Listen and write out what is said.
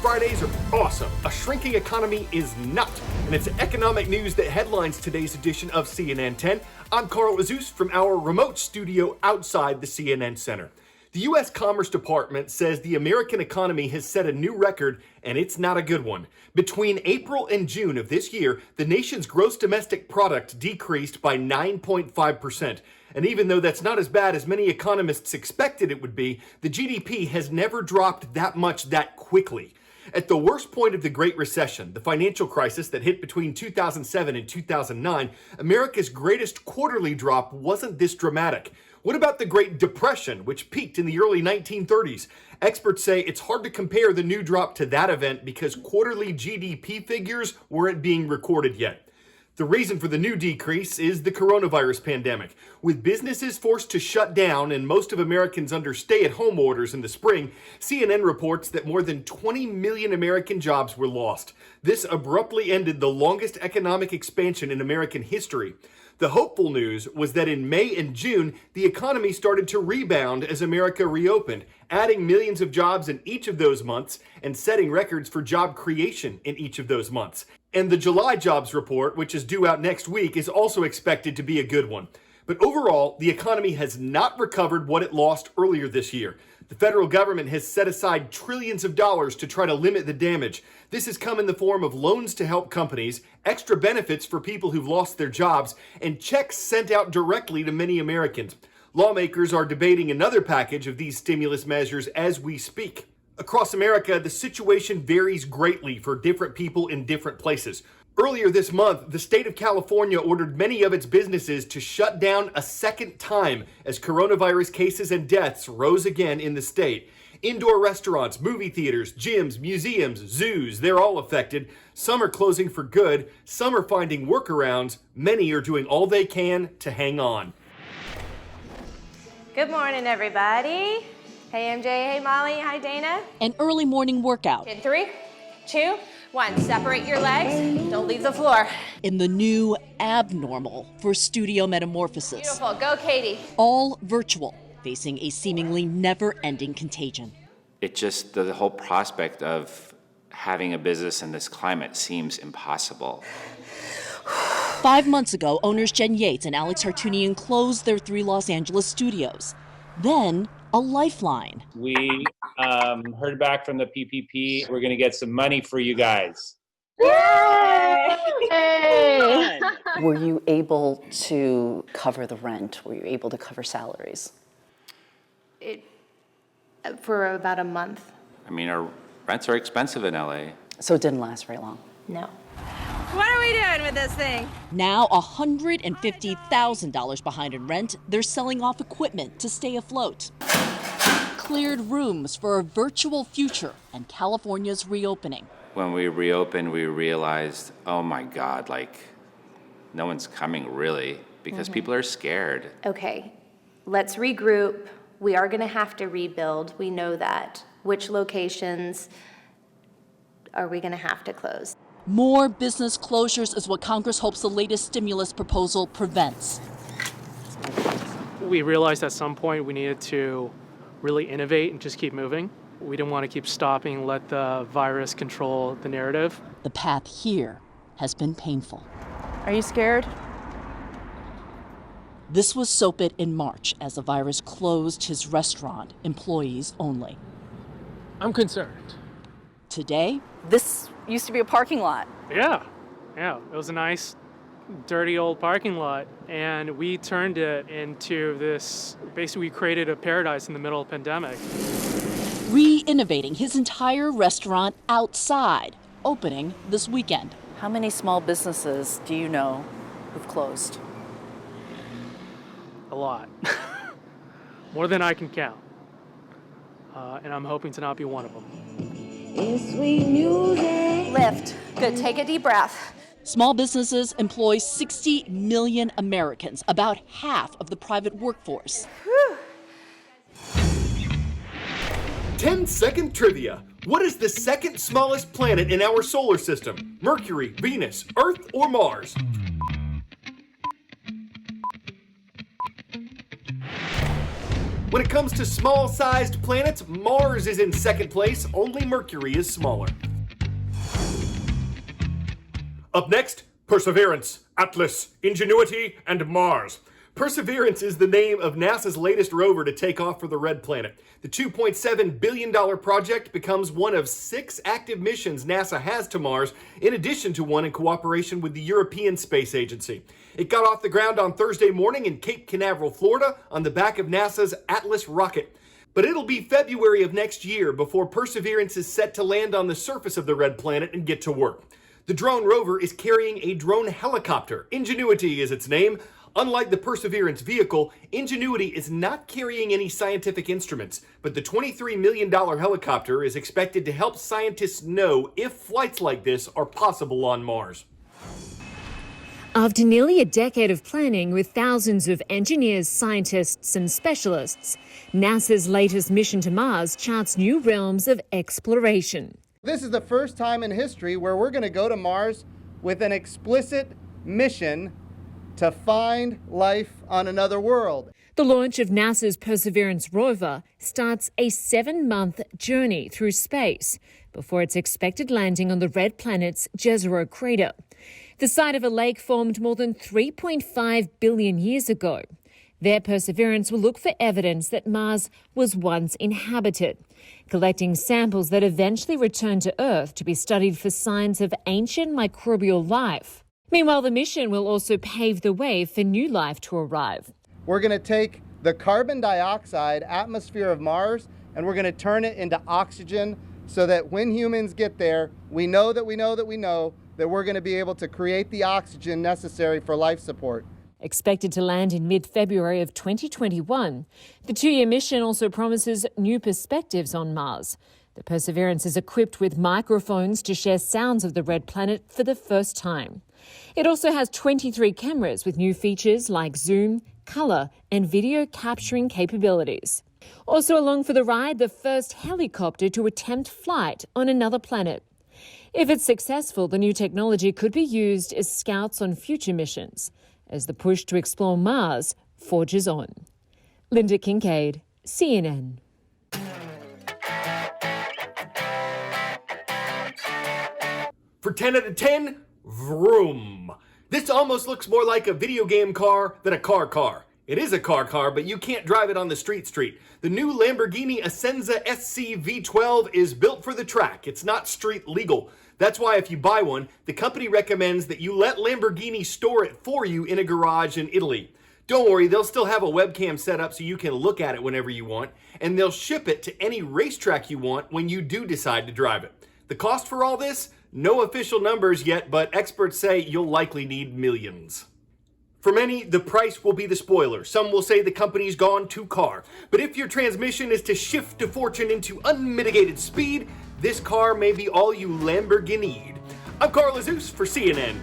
Fridays are awesome. A shrinking economy is not. And it's economic news that headlines today's edition of CNN 10. I'm Carl Azus from our remote studio outside the CNN Center. The U.S. Commerce Department says the American economy has set a new record, and it's not a good one. Between April and June of this year, the nation's gross domestic product decreased by 9.5%. And even though that's not as bad as many economists expected it would be, the GDP has never dropped that much that quickly. At the worst point of the Great Recession, the financial crisis that hit between 2007 and 2009, America's greatest quarterly drop wasn't this dramatic. What about the Great Depression, which peaked in the early 1930s? Experts say it's hard to compare the new drop to that event because quarterly GDP figures weren't being recorded yet. The reason for the new decrease is the coronavirus pandemic. With businesses forced to shut down and most of Americans under stay-at-home orders in the spring, CNN reports that more than 20 million American jobs were lost. This abruptly ended the longest economic expansion in American history. The hopeful news was that in May and June, the economy started to rebound as America reopened, adding millions of jobs in each of those months and setting records for job creation in each of those months. And the July jobs report, which is due out next week, is also expected to be a good one. But overall, the economy has not recovered what it lost earlier this year. The federal government has set aside trillions of dollars to try to limit the damage. This has come in the form of loans to help companies, extra benefits for people who've lost their jobs, and checks sent out directly to many Americans. Lawmakers are debating another package of these stimulus measures as we speak. Across America, the situation varies greatly for different people in different places. Earlier this month, the state of California ordered many of its businesses to shut down a second time as coronavirus cases and deaths rose again in the state. Indoor restaurants, movie theaters, gyms, museums, zoos, they're all affected. Some are closing for good. Some are finding workarounds. Many are doing all they can to hang on. Good morning, everybody. Hey, MJ. Hey, Molly. Hi, Dana. An early morning workout. In 3, 2, 1. Separate your legs. Don't leave the floor. In the new abnormal for Studio Metamorphosis. Beautiful. Go, Katie. All virtual, facing a seemingly never-ending contagion. It just, the whole prospect of having a business in this climate seems impossible. 5 months ago, owners Jen Yates and Alex Hartunian closed their 3 Los Angeles studios. Then, a lifeline. We heard back from the PPP. We're going to get some money for you guys. Yay! Were you able to cover the rent? Were you able to cover salaries? For about a month. I mean, our rents are expensive in LA. So it didn't last very long. No. What are we doing with this thing? Now $150,000 behind in rent, they're selling off equipment to stay afloat. Cleared rooms for a virtual future and California's reopening. When we reopened, we realized, oh my God, no one's coming really, because people are scared. Okay, let's regroup. We are going to have to rebuild. We know that. Which locations are we going to have to close? More business closures is what Congress hopes the latest stimulus proposal prevents. We realized at some point we needed to really innovate and just keep moving. We didn't want to keep stopping and let the virus control the narrative. The path here has been painful. Are you scared? This was Sopit in March as the virus closed his restaurant, employees only. I'm concerned. Today, This used to be a parking lot. Yeah. It was a nice, dirty old parking lot, and we turned it into this, basically we created a paradise in the middle of the pandemic. re-innovating his entire restaurant outside, opening this weekend. How many small businesses do you know who've closed? A lot. More than I can count. And I'm hoping to not be one of them. It's sweet music. Lift. Good. Take a deep breath. Small businesses employ 60 million Americans, about half of the private workforce. 10-second trivia. What is the second smallest planet in our solar system? Mercury, Venus, Earth, or Mars? When it comes to small-sized planets, Mars is in second place, only Mercury is smaller. Up next, Perseverance, Atlas, Ingenuity, and Mars. Perseverance is the name of NASA's latest rover to take off for the Red Planet. The $2.7 billion project becomes one of 6 active missions NASA has to Mars, in addition to one in cooperation with the European Space Agency. It got off the ground on Thursday morning in Cape Canaveral, Florida, on the back of NASA's Atlas rocket. But it'll be February of next year before Perseverance is set to land on the surface of the Red Planet and get to work. The drone rover is carrying a drone helicopter. Ingenuity is its name. Unlike the Perseverance vehicle, Ingenuity is not carrying any scientific instruments, but the $23 million helicopter is expected to help scientists know if flights like this are possible on Mars. After nearly a decade of planning with thousands of engineers, scientists and specialists, NASA's latest mission to Mars charts new realms of exploration. This is the first time in history where we're going to go to Mars with an explicit mission to find life on another world. The launch of NASA's Perseverance rover starts a 7-month journey through space before its expected landing on the red planet's Jezero crater, the site of a lake formed more than 3.5 billion years ago. Their Perseverance will look for evidence that Mars was once inhabited, collecting samples that eventually return to Earth to be studied for signs of ancient microbial life. Meanwhile, the mission will also pave the way for new life to arrive. We're going to take the carbon dioxide atmosphere of Mars and we're going to turn it into oxygen so that when humans get there, we know that we're going to be able to create the oxygen necessary for life support. Expected to land in mid-February of 2021, the 2-year mission also promises new perspectives on Mars. The Perseverance is equipped with microphones to share sounds of the red planet for the first time. It also has 23 cameras with new features like zoom, colour and video capturing capabilities. Also along for the ride, the first helicopter to attempt flight on another planet. If it's successful, the new technology could be used as scouts on future missions, as the push to explore Mars forges on. Linda Kincaid, CNN. For 10 out of 10, vroom. This almost looks more like a video game car than a car. It is a car, but you can't drive it on the street. The new Lamborghini Essenza SC V12 is built for the track. It's not street legal. That's why if you buy one, the company recommends that you let Lamborghini store it for you in a garage in Italy. Don't worry, they'll still have a webcam set up so you can look at it whenever you want, and they'll ship it to any racetrack you want when you do decide to drive it. The cost for all this? No official numbers yet, but experts say you'll likely need millions. For many, the price will be the spoiler. Some will say the company's gone too car. But if your transmission is to shift a fortune into unmitigated speed, this car may be all you Lamborghini'd. I'm Carl Azus for CNN.